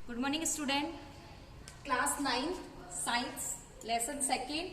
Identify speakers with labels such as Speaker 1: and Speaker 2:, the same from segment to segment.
Speaker 1: Good morning student. Class 9 science lesson second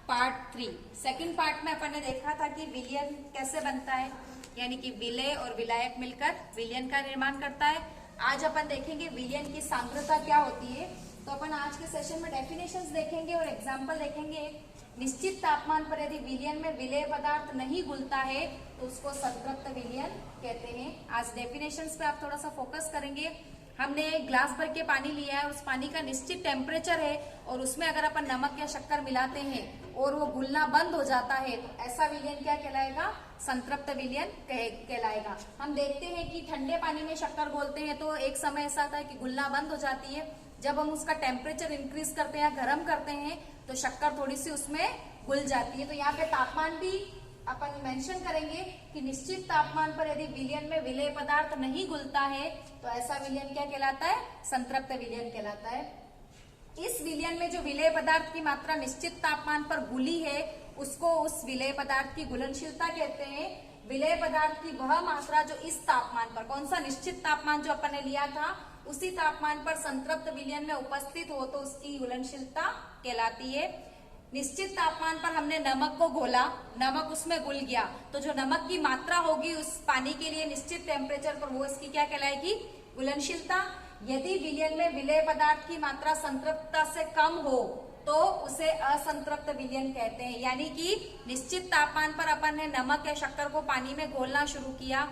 Speaker 1: part 3 second part में अपन ने देखा था कि विलयन कैसे बनता है, यानी कि विलय और विलायक मिलकर विलयन का निर्माण करता है। आज अपन देखेंगे विलयन की सांद्रता क्या होती है। तो अपन आज के सेशन में डेफिनेशंस देखेंगे और एग्जाम्पल देखेंगे। निश्चित तापमान पर यदि विलयन में विलेय पदार्थ नहीं घुलता है तो उसको संतृप्त विलयन कहते हैं। आज डेफिनेशंस पे आप थोड़ा सा फोकस करेंगे। हमने एक ग्लास भर के पानी लिया है, उस पानी का निश्चित टेम्परेचर है और उसमें अगर अपन नमक या शक्कर मिलाते हैं और वो घुलना बंद हो जाता है तो ऐसा विलयन क्या कहलाएगा? संतृप्त विलयन कहलाएगा। हम देखते हैं कि ठंडे पानी में शक्कर घोलते हैं तो एक समय ऐसा आता है कि घुलना बंद हो जाती है। जब हम उसका टेम्परेचर इंक्रीज करते हैं या गर्म करते हैं तो शक्कर थोड़ी सी उसमें घुल जाती है। तो यहाँ पे तापमान भी अपन मेंशन करेंगे कि निश्चित तापमान पर यदि विलयन में विलेय पदार्थ नहीं घुलता है तो ऐसा विलयन क्या कहलाता है? संतृप्त विलयन कहलाता है। इस विलयन में जो विलेय पदार्थ की मात्रा निश्चित तापमान पर घुली है उसको उस विलेय पदार्थ की घुलनशीलता कहते हैं। विलेय पदार्थ की वह मात्रा जो इस तापमान पर, कौन सा निश्चित तापमान जो अपन ने लिया था, उसी तापमान पर संतृप्त विलयन में उपस्थित हो तो उसकी घुलनशीलता कहलाती है। निश्चित तापमान पर हमने नमक को घोला, नमक उसमें घुल गया तो जो नमक की मात्रा होगी उस पानी के लिए निश्चित टेम्परेचर पर, वो इसकी क्या कहलाएगी? घुलनशीलता। यदि विलयन में विलेय पदार्थ की मात्रा संतृप्तता से कम हो तो उसे असंतृप्त विलयन कहते हैं। यानी कि निश्चित तापमान पर अपन ने नमक या शक्कर को पानी में घोलना शुरू किया,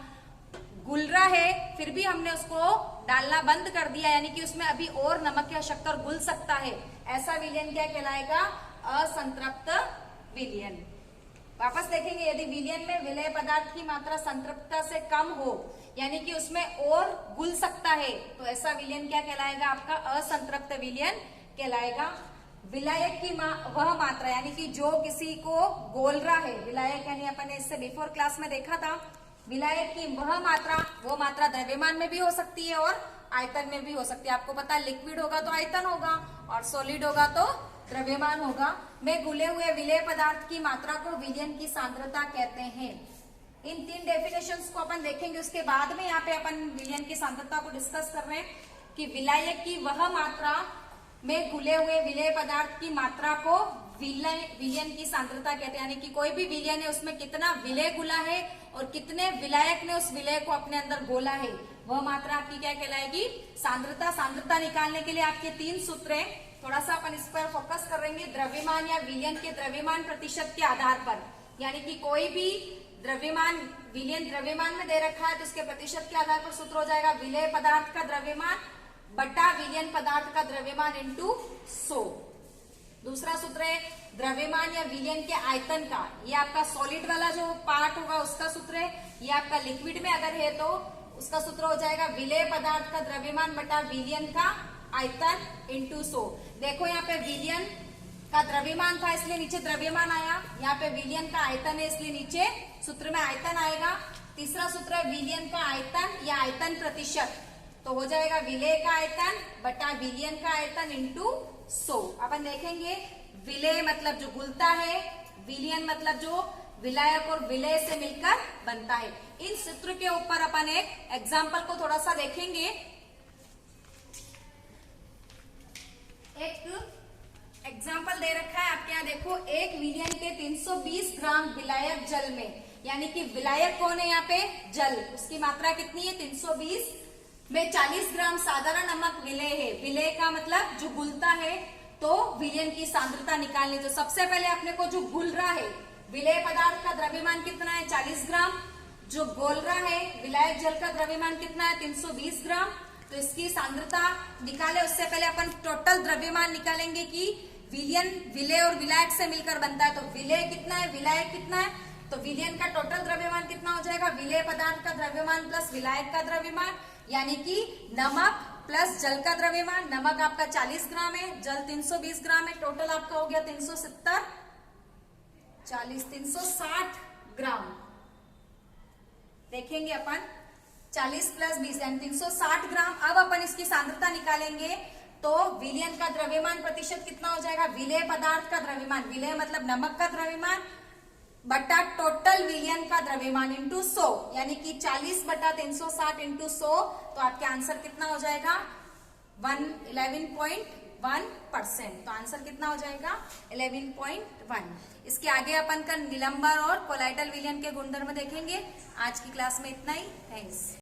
Speaker 1: घुल रहा है, फिर भी हमने उसको डालना बंद कर दिया, यानी कि उसमें अभी और नमक या शक्कर घुल सकता है, ऐसा विलयन क्या कहलाएगा? असंतृप्त विलयन। वापस देखेंगे, यदि विलयन में विलेय पदार्थ की मात्रा संतृप्तता से कम हो यानी कि उसमें और घुल सकता है तो ऐसा विलयन क्या कहलाएगा? आपका असंतृप्त विलयन कहलाएगा। विलायक की वह मात्रा, यानी कि जो किसी को घोल रहा है, विलायक यानी अपन ने इससे बिफोर क्लास में देखा था, विलायक की वह मात्रा, वो मात्रा द्रव्यमान में भी हो सकती है और आयतन में भी हो सकती है। आपको पता है लिक्विड होगा तो आयतन होगा और सॉलिड होगा तो द्रव्यमान होगा। में घुले हुए विलेय पदार्थ की मात्रा को विलयन की सांद्रता कहते हैं। इन तीन डेफिनेशंस को अपन देखेंगे, उसके बाद में यहाँ पे अपन विलयन की सांद्रता को डिस्कस कर रहे हैं कि विलायक की वह मात्रा में घुले हुए विलेय पदार्थ की मात्रा को विलयन की सांद्रता कहते हैं। यानी कि कोई भी विलयन है उसमें कितना विलेय घुला है और कितने विलायक ने उस विलेय को अपने अंदर घोला है, वह मात्रा आपकी क्या कहलाएगी? सांद्रता। सांद्रता निकालने के लिए आपके तीन सूत्र हैं, थोड़ा सा अपन इस पर फोकस करेंगे। द्रव्यमान या विलयन के द्रव्यमान प्रतिशत के आधार पर, यानी कि कोई भी द्रव्यमान, विलयन द्रव्यमान में दे रखा है तो उसके प्रतिशत के आधार पर सूत्र हो जाएगा विलेय पदार्थ का द्रव्यमान बटा विलयन पदार्थ का द्रव्यमान इंटू 100। दूसरा सूत्र है द्रव्यमान या विलयन के आयतन का, ये आपका सॉलिड वाला जो पार्ट होगा उसका सूत्र है। ये आपका लिक्विड में अगर है तो उसका सूत्र हो जाएगा विलेय पदार्थ का द्रव्यमान बटा विलयन का आयतन इंटू 100। देखो यहाँ पे विलयन का द्रव्यमान था इसलिए नीचे द्रव्यमान आया, यहाँ पे विलयन का आयतन है इसलिए नीचे सूत्र में आयतन आएगा। तीसरा सूत्र है विलयन का आयतन या आयतन प्रतिशत, तो हो जाएगा विलेय का आयतन बटा विलयन का आयतन इंटू 100। अपन देखेंगे विलेय मतलब जो घुलता है, विलयन मतलब जो विलायक और विलेय से मिलकर बनता है। इन सूत्र के ऊपर अपन एक एग्जाम्पल को थोड़ा सा देखेंगे। एक एग्जाम्पल दे रखा है आपके यहाँ, देखो एक विलयन के 320 ग्राम विलायक जल में, यानी कि विलायक कौन है यहाँ पे? जल। उसकी मात्रा कितनी है? 320 में 40 ग्राम साधारण नमक विलेय है। विलेय का मतलब जो घुलता है, तो विलयन की सांद्रता निकालनी। तो सबसे पहले अपने को जो घुल रहा है विलेय पदार्थ का द्रव्यमान कितना है? 40 ग्राम। जो घोल रहा है विलायक जल का द्रव्यमान कितना है? 320 ग्राम। तो इसकी सांद्रता निकाले उससे पहले अपन टोटल द्रव्यमान निकालेंगे कि विलयन विलेय और विलायक से मिलकर बनता है। तो विलेय कितना है, विलायक कितना है, तो विलयन का टोटल द्रव्यमान कितना हो जाएगा? विलेय पदार्थ का द्रव्यमान प्लस विलायक का द्रव्यमान, यानी कि नमक प्लस जल का द्रव्यमान। नमक आपका 40 ग्राम है, जल 320 ग्राम है, टोटल आपका हो गया 370, 40 360 ग्राम। देखेंगे अपन 40 प्लस 20 यानी 360 ग्राम। अब अपन इसकी सांद्रता निकालेंगे तो विलयन का द्रव्यमान प्रतिशत कितना हो जाएगा? विलेय पदार्थ का द्रव्यमान, विलेय मतलब नमक का द्रव्यमान बटा टोटल विलयन का द्रव्यमान इंटू 100, यानी कि 40 बटा 360 इंटू 100। तो आपके आंसर कितना हो जाएगा? 11.1%। तो आंसर कितना हो जाएगा 11.1। इसके आगे अपन का निलंबर और कोलाइडल विलयन के गुणधर्म देखेंगे। आज की क्लास में इतना ही। थैंक्स।